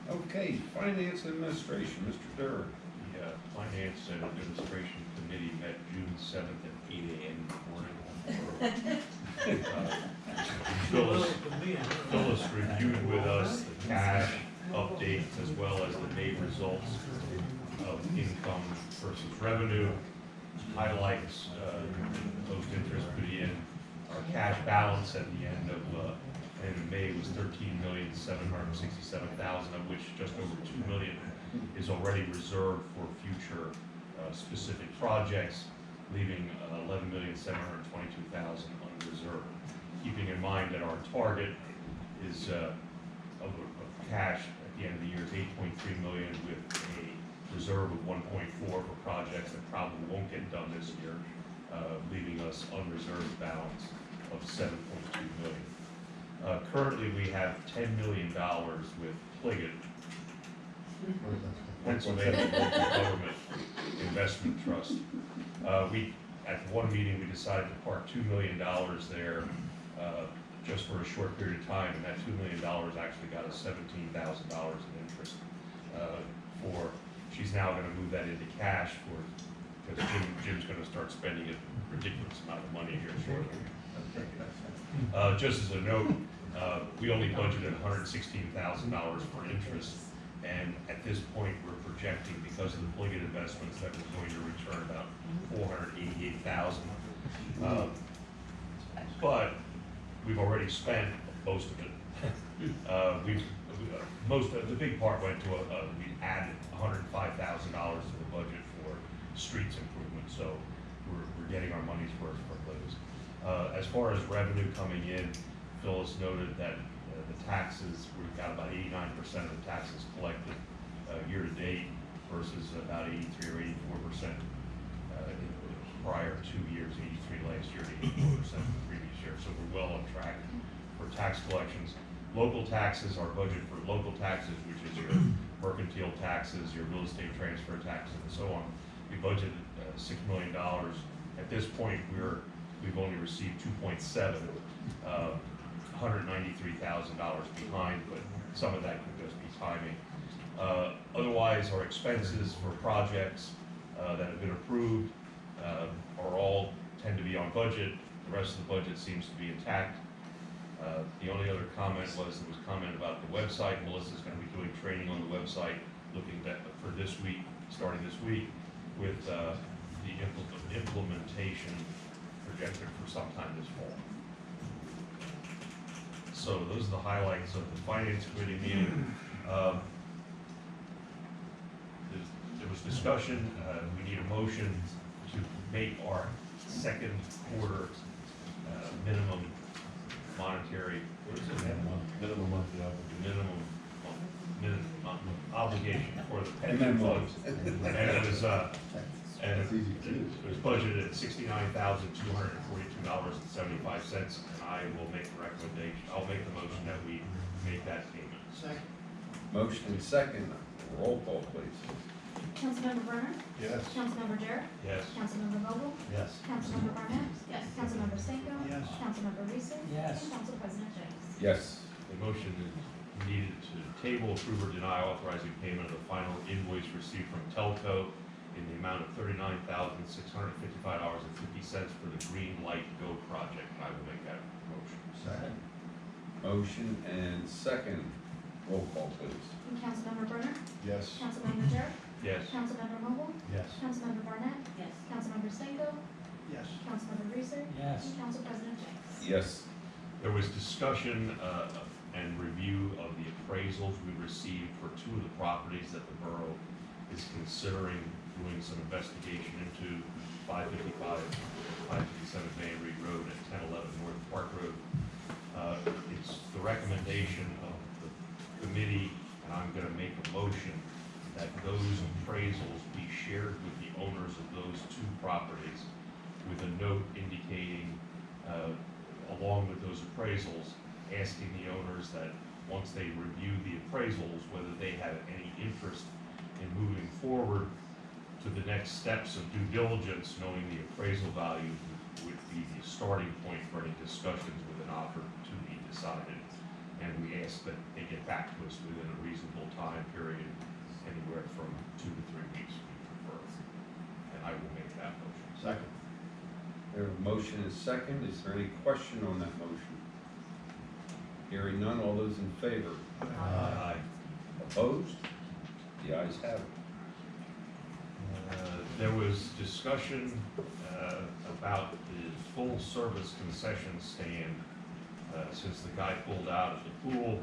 Okay, finance and administration, Mr. Durr. The Finance and Administration Committee met June 7th at 8 a.m. in the morning. Phyllis reviewed with us the cash update as well as the May results of income versus revenue, highlights post-interest put in. Our cash balance at the end of May was $13,767,000, of which just over $2 million is already reserved for future specific projects, leaving $11,722,000 unreserved. Keeping in mind that our target is of cash at the end of the year is $8.3 million, with a reserve of 1.4 for projects that probably won't get done this year. leaving us unreserved balance of $7.2 million. Currently, we have $10 million with Pliget, Pennsylvania Local Government Investment Trust. At one meeting, we decided to park $2 million there just for a short period of time, and that $2 million actually got us $17,000 in interest. She's now gonna move that into cash because Jim's gonna start spending a ridiculous amount of money here shortly. Just as a note, we only budgeted $116,000 for interest, and at this point, we're projecting, because of the Pliget investments, that we're going to return about $488,000. But we've already spent most of it. The big part went to we added $105,000 to the budget for streets improvements, so we're getting our money's worth for those. As far as revenue coming in, Phyllis noted that the taxes, we've got about 89% of the taxes collected year to date versus about 83 or 84% in the prior 2 years, 83 last year to 84% the previous year. So we're well on track for tax collections. Local taxes, our budget for local taxes, which is your mercantile taxes, your real estate transfer taxes, and so on, we budgeted $6 million. At this point, we've only received 2.7, $193,000 behind, but some of that could just be timing. Otherwise, our expenses for projects that have been approved are all tend to be on budget. The rest of the budget seems to be intact. The only other comment was, there was comment about the website. Melissa's going to be doing training on the website, looking for this week, starting this week, with the implementation projected for sometime this fall. So those are the highlights of the Finance Committee meeting. There was discussion. We need a motion to make our second quarter minimum monetary, what is it? Minimum monthly Minimum obligation for the pension funds. And it was, it was budgeted at $69,242.75, and I will make the recommendation, I'll make the motion that we make that payment. Second. Motion and second, roll call please. Councilmember Brenner? Yes. Councilmember Jarrett? Yes. Councilmember Vogel? Yes. Councilmember Barnett? Yes. Councilmember Stanko? Yes. Councilmember Reese? Yes. And Council President James. Yes. The motion is needed to table, approve, or deny authorizing payment of the final invoice received from Telco in the amount of $39,655.50 for the Green Light Go project. I will make that motion. Second. Motion and second, roll call please. Councilmember Brenner? Yes. Councilmember Jarrett? Yes. Councilmember Vogel? Yes. Councilmember Barnett? Yes. Councilmember Stanko? Yes. Councilmember Reese? Yes. And Council President James. Yes. There was discussion and review of the appraisals we received for two of the properties that the borough is considering doing some investigation into, 555, 557 Van Reed Road and 1011 North Park Road. It's the recommendation of the committee, and I'm going to make a motion that those appraisals be shared with the owners of those two properties with a note indicating, along with those appraisals, asking the owners that once they review the appraisals, whether they have any interest in moving forward to the next steps of due diligence, knowing the appraisal value would be the starting point for any discussions with an offer to be decided. And we ask that they get back to us within a reasonable time period, anywhere from 2 to 3 weeks we prefer. And I will make that motion. Second. There a motion is second. Is there any question on that motion? Hearing none, all those in favor? Aye. Opposed? The ayes have it. There was discussion about the full service concession stand since the guy pulled out of the pool.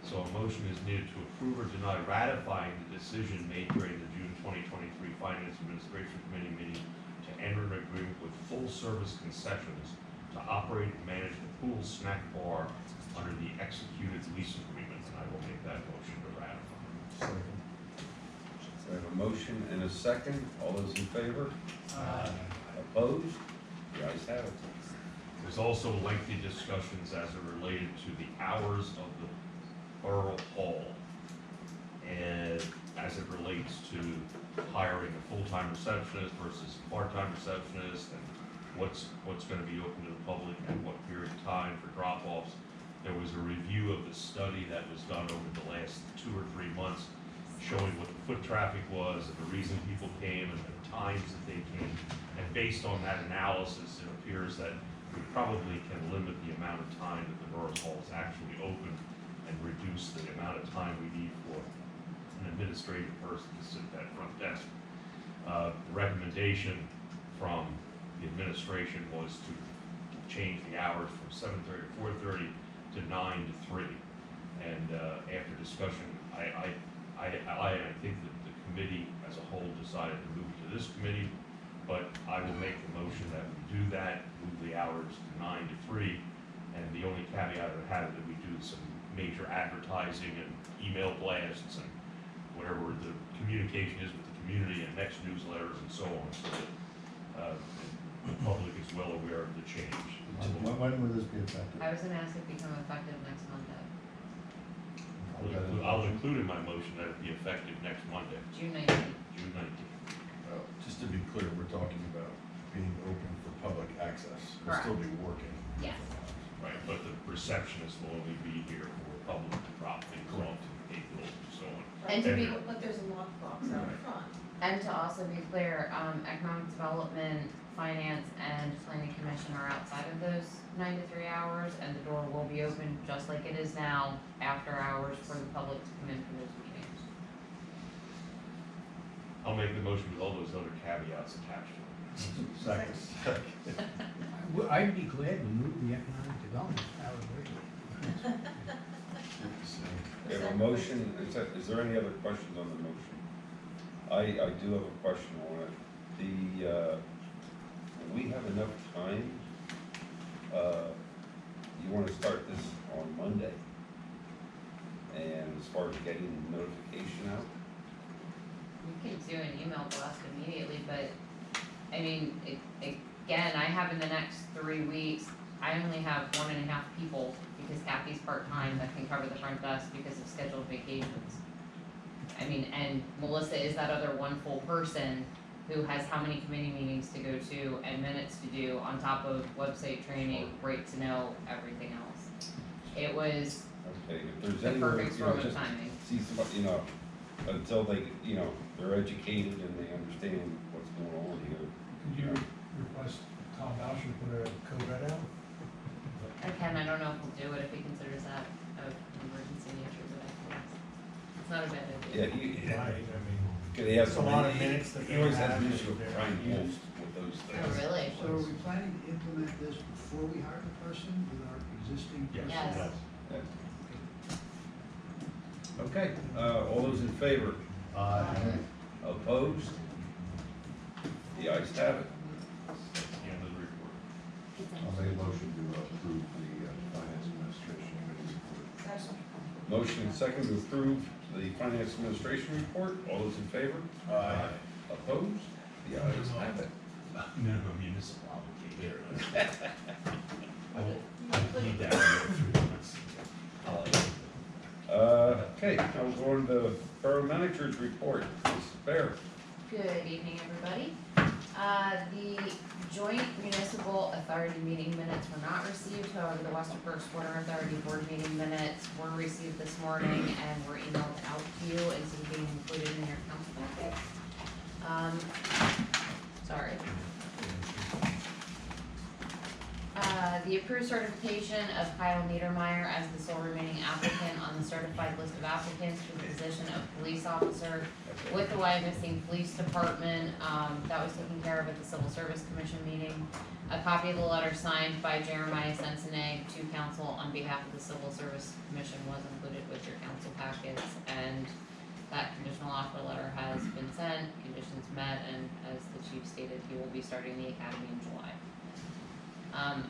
So a motion is needed to approve or deny ratifying the decision made during the June 2023 Finance Administration Committee meeting to enter an agreement with Full Service Concessions to operate and manage the pool snack bar under the executed lease agreement, and I will make that motion to ratify. We have a motion and a second. All those in favor? Aye. Opposed? The ayes have it. There's also lengthy discussions as it related to the hours of the Borough Hall, and as it relates to hiring a full-time receptionist versus part-time receptionist, and what's gonna be open to the public and what period of time for drop-offs. There was a review of the study that was done over the last 2 or 3 months, showing what the foot traffic was and the reason people came and the times that they came. And based on that analysis, it appears that we probably can limit the amount of time that the Borough Hall is actually open and reduce the amount of time we need for an administrative person to sit at that front desk. The recommendation from the administration was to change the hours from 7:30 to 4:30 to 9 to 3. And after discussion, I think that the committee as a whole decided to move to this committee, but I will make the motion that we do that, move the hours to 9 to 3. And the only caveat I would have is that we do some major advertising and email blasts and whatever the communication is with the community and next newsletters and so on, so that the public is well aware of the change. When will this be effective? I was gonna ask if it become effective next Monday, I'll include in my motion that it be effective next Monday, June 19th. June 19th. Well, just to be clear, we're talking about being open for public access. We'll still be working. Yes. Right, but the receptionist will only be here for public to drop things off to the people and so on. And to be, But there's a lockbox out front. and to also be clear, economic development, finance, and planning commission are outside of those 9 to 3 hours, and the door will be open just like it is now, after hours for the public to come in for those meetings. I'll make the motion with all those other caveats attached to it. Second. I'd be glad to move the economic development out of the way. We have a motion, is there any other questions on the motion? I do have a question on it. We have enough time, you wanna start this on Monday? And as far as getting the notification out? We can do an email blast immediately, but, I mean, again, I have in the next 3 weeks, I only have 1.5 people, because Kathy's part-time, that can cover the front desk because of scheduled vacations. I mean, and Melissa is that other one full person who has how many committee meetings to go to and minutes to do on top of website training, right to know, everything else. It was Okay, if there's the any, perfect storm of just timing. see somebody, until they, they're educated and they understand what's going on here. Could you request Tom Boucher to put a code red out? Again, I don't know if he'll do it if he considers that an emergency nature, but I think it's not a bad Yeah, idea. Right, I mean, Cause he has It's a so lot many, of minutes that he always they has have an that issue of they're trying to used. with those Oh, things. really? So are we planning to implement this before we hire the person with our existing person? Yes. Okay, all those in favor? Opposed? The ayes have it. That's the end of the report. I'll make a motion to approve the Finance Administration Committee report. Motion and second to approve the Finance Administration report. All those in favor? Aye. Opposed? The ayes have it. Minimum municipal obligation. I need that for 3 months. Okay, now we'll go on to the Borough Manager's report. Ms. Bear. Good evening, everybody. The joint municipal authority meeting minutes were not received, however, the Western Berks Water Authority board meeting minutes were received this morning and were emailed out to you instead of being included in your council packet. Sorry. The approved certification of Kyle Niedermeyer as the sole remaining applicant on the certified list of applicants for the position of police officer with the Wyomissing Police Department, that was taken care of at the Civil Service Commission meeting. A copy of the letter signed by Jeremiah Sensenig to council on behalf of the Civil Service Commission was included with your council packets, and that conditional offer letter has been sent, conditions met, and as the chief stated, he will be starting the academy in July.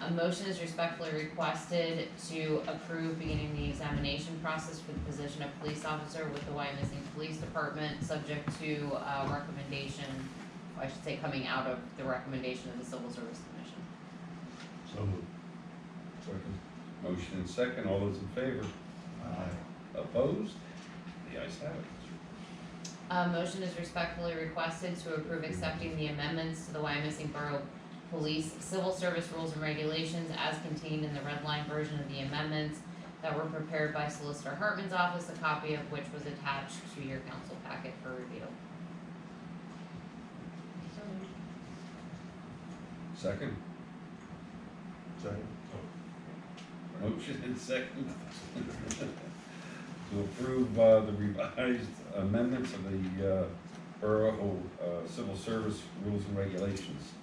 A motion is respectfully requested to approve beginning the examination process for the position of police officer with the Wyomissing Police Department, subject to recommendation I should say, coming out of the recommendation of the Civil Service Commission. So moved. Second. Motion and second, all those in favor? Opposed? The ayes have it. Motion is respectfully requested to approve accepting the amendments to the Wyomissing Borough Police Civil Service Rules and Regulations as contained in the red line version of the amendments that were prepared by Solicitor Hartman's office, a copy of which was attached to your council packet for review. Second. Second. Motion and second to approve the revised amendments of the Borough Civil Service Rules and Regulations.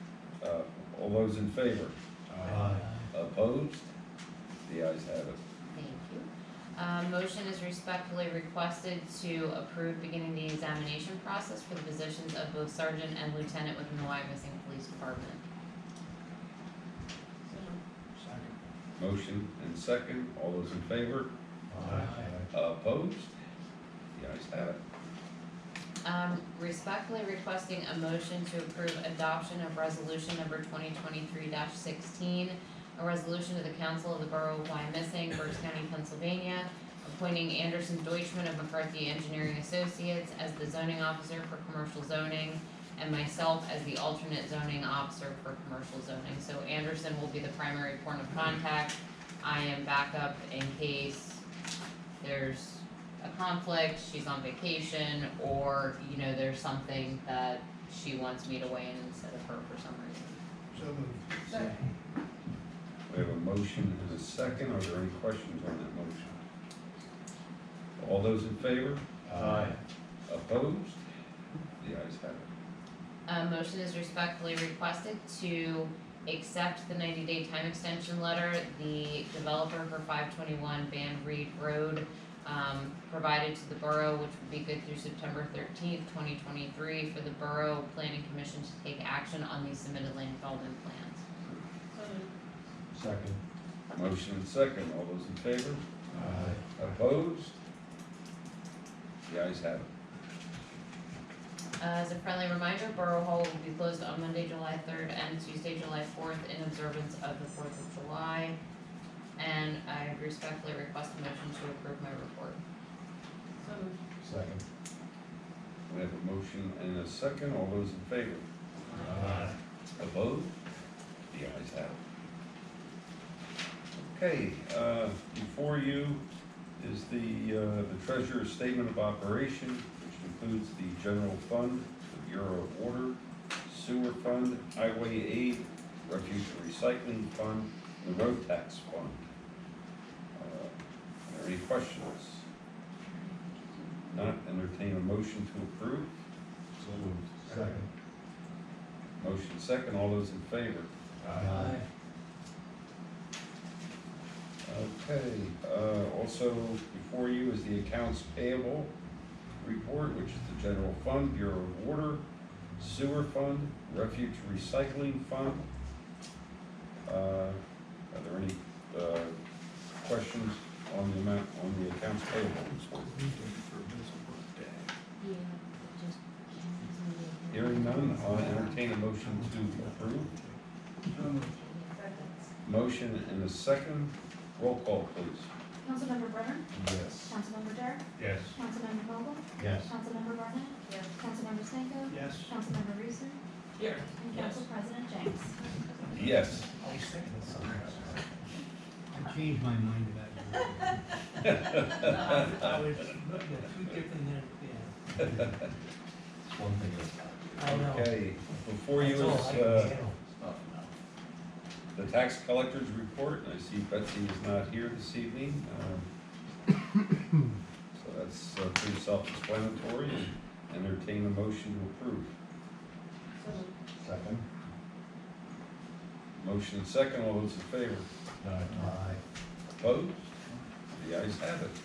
All those in favor? Opposed? The ayes have it. Thank you. Motion is respectfully requested to approve beginning the examination process for the positions of both sergeant and lieutenant within the Wyomissing Police Department. Motion and second, all those in favor? Opposed? The ayes have it. Respectfully requesting a motion to approve adoption of resolution number 2023-16, a resolution of the Council of the Borough of Wyomissing, Berks County, Pennsylvania, appointing Anderson Deutschman of McCarthy Engineering Associates as the zoning officer for commercial zoning, and myself as the alternate zoning officer for commercial zoning. So Anderson will be the primary point of contact. I am backup in case there's a conflict, she's on vacation, or, you know, there's something that she wants me to weigh in instead of her for some reason. So moved. We have a motion and a second. Are there any questions on that motion? All those in favor? Opposed? The ayes have it. Motion is respectfully requested to accept the 90-day time extension letter the developer for 521 Van Reed Road provided to the borough, which would be good through September 13th, 2023, for the Borough Planning Commission to take action on these submitted land development plans. Second. Motion and second. All those in favor? Opposed? The ayes have it. As a friendly reminder, Borough Hall will be closed on Monday, July 3rd and Tuesday, July 4th in observance of the 4th of July. And I respectfully request a motion to approve my report. Second. We have a motion and a second. All those in favor? Opposed? The ayes have it. Okay, before you is the treasurer's statement of operation, which includes the general fund, the Bureau of Water, sewer fund, highway aid, refuge and recycling fund, and the road tax fund. Are there any questions? Not, entertain a motion to approve. So moved. Second. Motion second, all those in favor? Okay, also before you is the accounts payable report, which is the general fund, Bureau of Water, sewer fund, refuge recycling fund. Are there any questions on the amount, on the accounts payable? Hearing none, I'll entertain a motion to approve. Motion and a second. Roll call, please. Councilmember Brenner? Yes. Councilmember Dare? Yes. Councilmember Vogel? Yes. Councilmember Barnett? Yes. Councilmember Stanko? Yes. Councilmember Reeser? Here. And Council President James? Yes. I changed my mind about it. I was looking at two different, It's one thing at a time. I know. Okay, before you That's all is I can handle. the tax collector's report. I see Betsy is not here this evening. So that's pretty self-explanatory, and entertain a motion to approve. Second. Motion and second, all those in favor? Opposed? The ayes have it.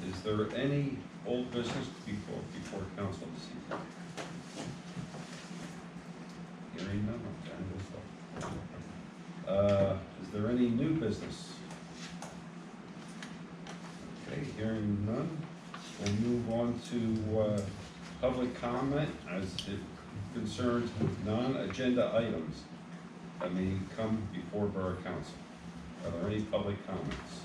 Is there any old business before council this evening? Hearing none, is there any new business? Okay, hearing none, we'll move on to public comment. As if concerns non-agenda items that may come before Borough Council. Are there any public comments?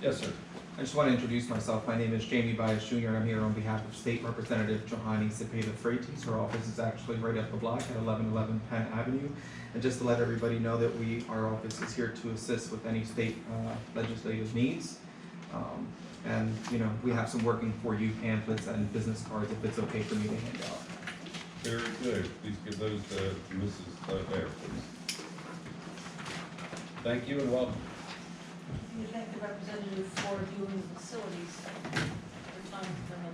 Yes, sir. I just want to introduce myself. My name is Jaime Baez Jr. and I'm here on behalf of State Representative Johanny Cepeda-Feytiz. Her office is actually right up the block at 1111 Penn Avenue. And just to let everybody know that our office is here to assist with any state legislative needs. And, you know, we have some working for you pamphlets and business cards if it's okay for me to hand out. Very good. Please give those to Mrs. Baer, please. Thank you and welcome. We thank the representative for viewing the facilities for time very much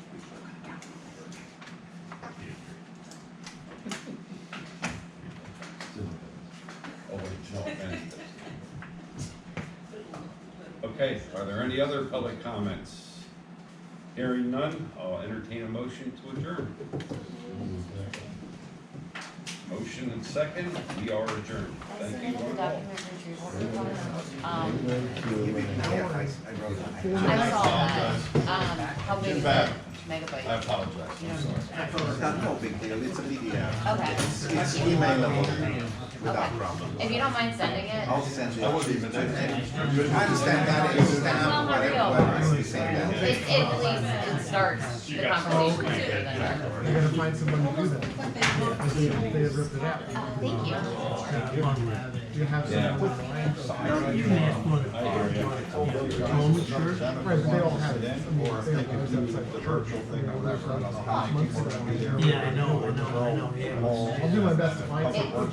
Oh, wait, no, and- Okay, are there any other public comments? Hearing none, I'll entertain a motion to adjourn. Motion and second, we are adjourned. I Thank you. submitted the one and all. document retrieval request. I saw that. How big is it? Megabyte. I apologize. You don't- No big deal, it's a PDF. Okay. It's emailable without Okay. problem. If you don't mind sending it. I'll send you. I understand that it's Well, not whatever, real. whatever is saying that. It at least it starts the conversation sooner than You're gonna find someone to do that. They have ripped it out. Thank you. Do you have someone with the land? Right, but they all have it. I mean, they have it outside the church. Yeah, I know. I'll do my best to find It- someone.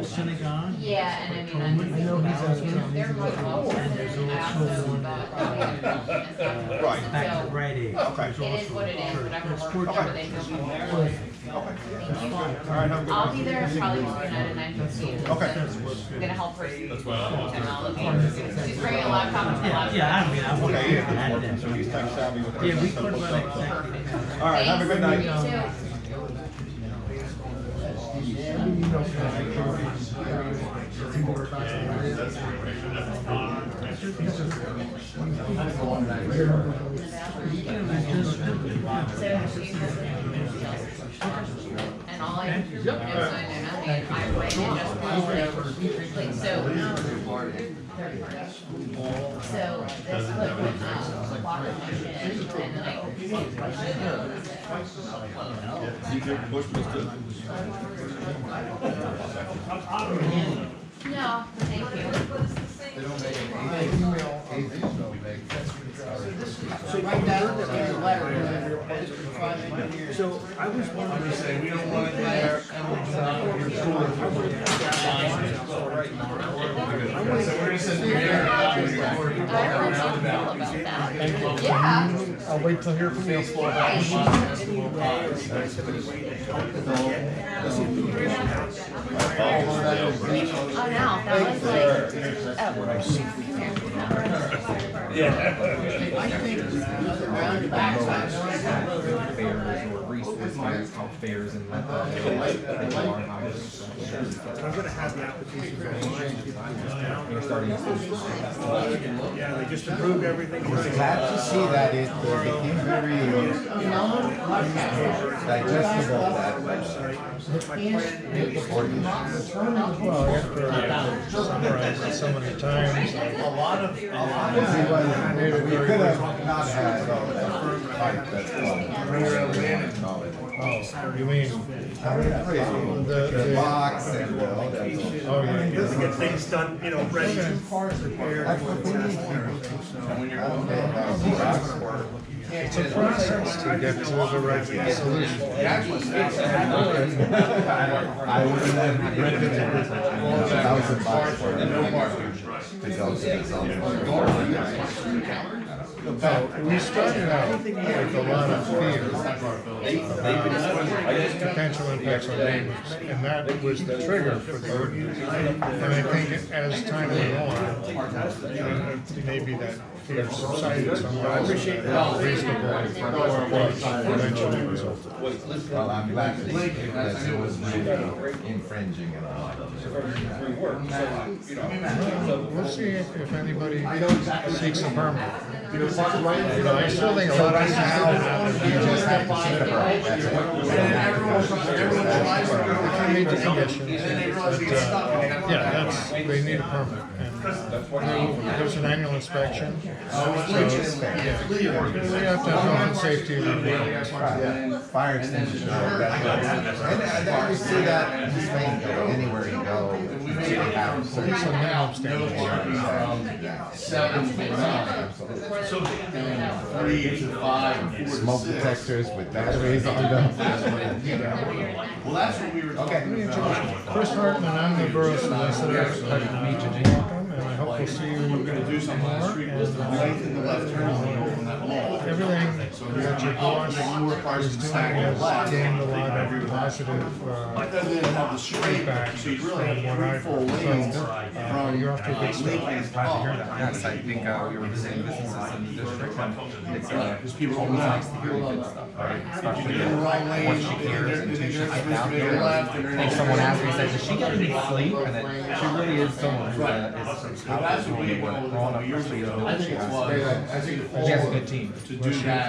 Synagogue? Yeah, and I mean, I know he's out of town. they're more welcome, and I also thought, Right. So, Rite Aid. Okay. it is what it is, whatever works, whatever they feel comfortable with. Thank you. All right, have a good I'll one. be there probably tomorrow night at 9:15. Okay. I'm gonna help her. Technology. She's bringing a laptop and a laptop. Yeah, I mean, I want to Okay, add that. so he's tech savvy with. Yeah, we could run executive. All right, have a good night. You too. And all I do is sign their name, I write it just like, so this would, block the motion, and then I. No, thank you. So write down the letter. So I was wondering, say, we don't want it there. Yeah. I'll wait till here from you. Oh, no, that was like, I think another roundabout. Fairs or Greece with fires called fairs and let I'm gonna have the application You're starting to. Yeah, they just approved everything. Glad to see that it became very digestible, that Well, after summarized it so many times. A lot of. we could have not had all that fight that's called. Oh, you mean, The box and all that. oh, yeah. Doesn't get things done, you know, ready. That's what we need. It's a process to get to the right solution. I would have rented it $1,000 for it. We started out with a lot of fear, potential impacts on neighbors, and that was the trigger for the ordinance. And I think as time went on, maybe that they've subsided somewhat. I appreciate how reasonable eventually resulted. Well, I'm glad to see that it was really infringing and all. We'll see if anybody seeks a permit. You know, I still think a lot of You just have to see the permit, that's it. If you meet the conditions, but, yeah, they need a permit. And there's an annual inspection. So, yeah, we have to have health and safety requirements. Yeah, fire extinguishers. And then you see that in Spain, anywhere you go, they have certain. It's a minimum standard. Smoke detectors with batteries on them. Well, that's what we were Okay. Chris Hartman, I'm the borough solicitor. Pleasure to meet you, Jim. Welcome, and I hope we'll see you more. lengthen the left turn lane from that wall. Everything that your boss is doing has gained a lot of positive Then they have the straight, feedback so you from really have what 3 I've full heard. lanes So, you're off to a good Lake start. and Penn. Yes, I think we were the same businesses in the district, and it's, Because people don't always know. nice to hear the good stuff, right? Especially They're in the wrong lane, once she hears and they're she's supposed to out go there. left, and they're And not. someone asked me, says, does she get any sleep? And then she really is someone who is So that's what we went over grown a up, few years especially ago. what she has. I think She has a good team. to do that.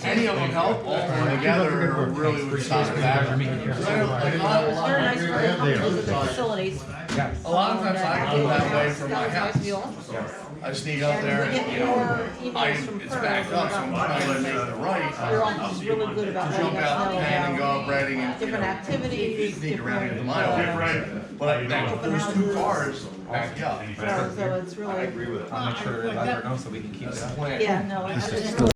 Any of them help, all come together, or really would stop that. It was very nice for everyone to visit the facilities. A lot of times I go that way from my That was nice of you house. all. I sneak up And there, we get you know, more emails from it's her backed up, so I'm about trying to make the right. Your office is really good about letting Jump us out the know pan and go about up Reading and, you different know, activities, sneak around into different, my office. But those 2 cars back you up. so it's really. I'll make sure to let her know so we can keep it up. Yeah, no, it's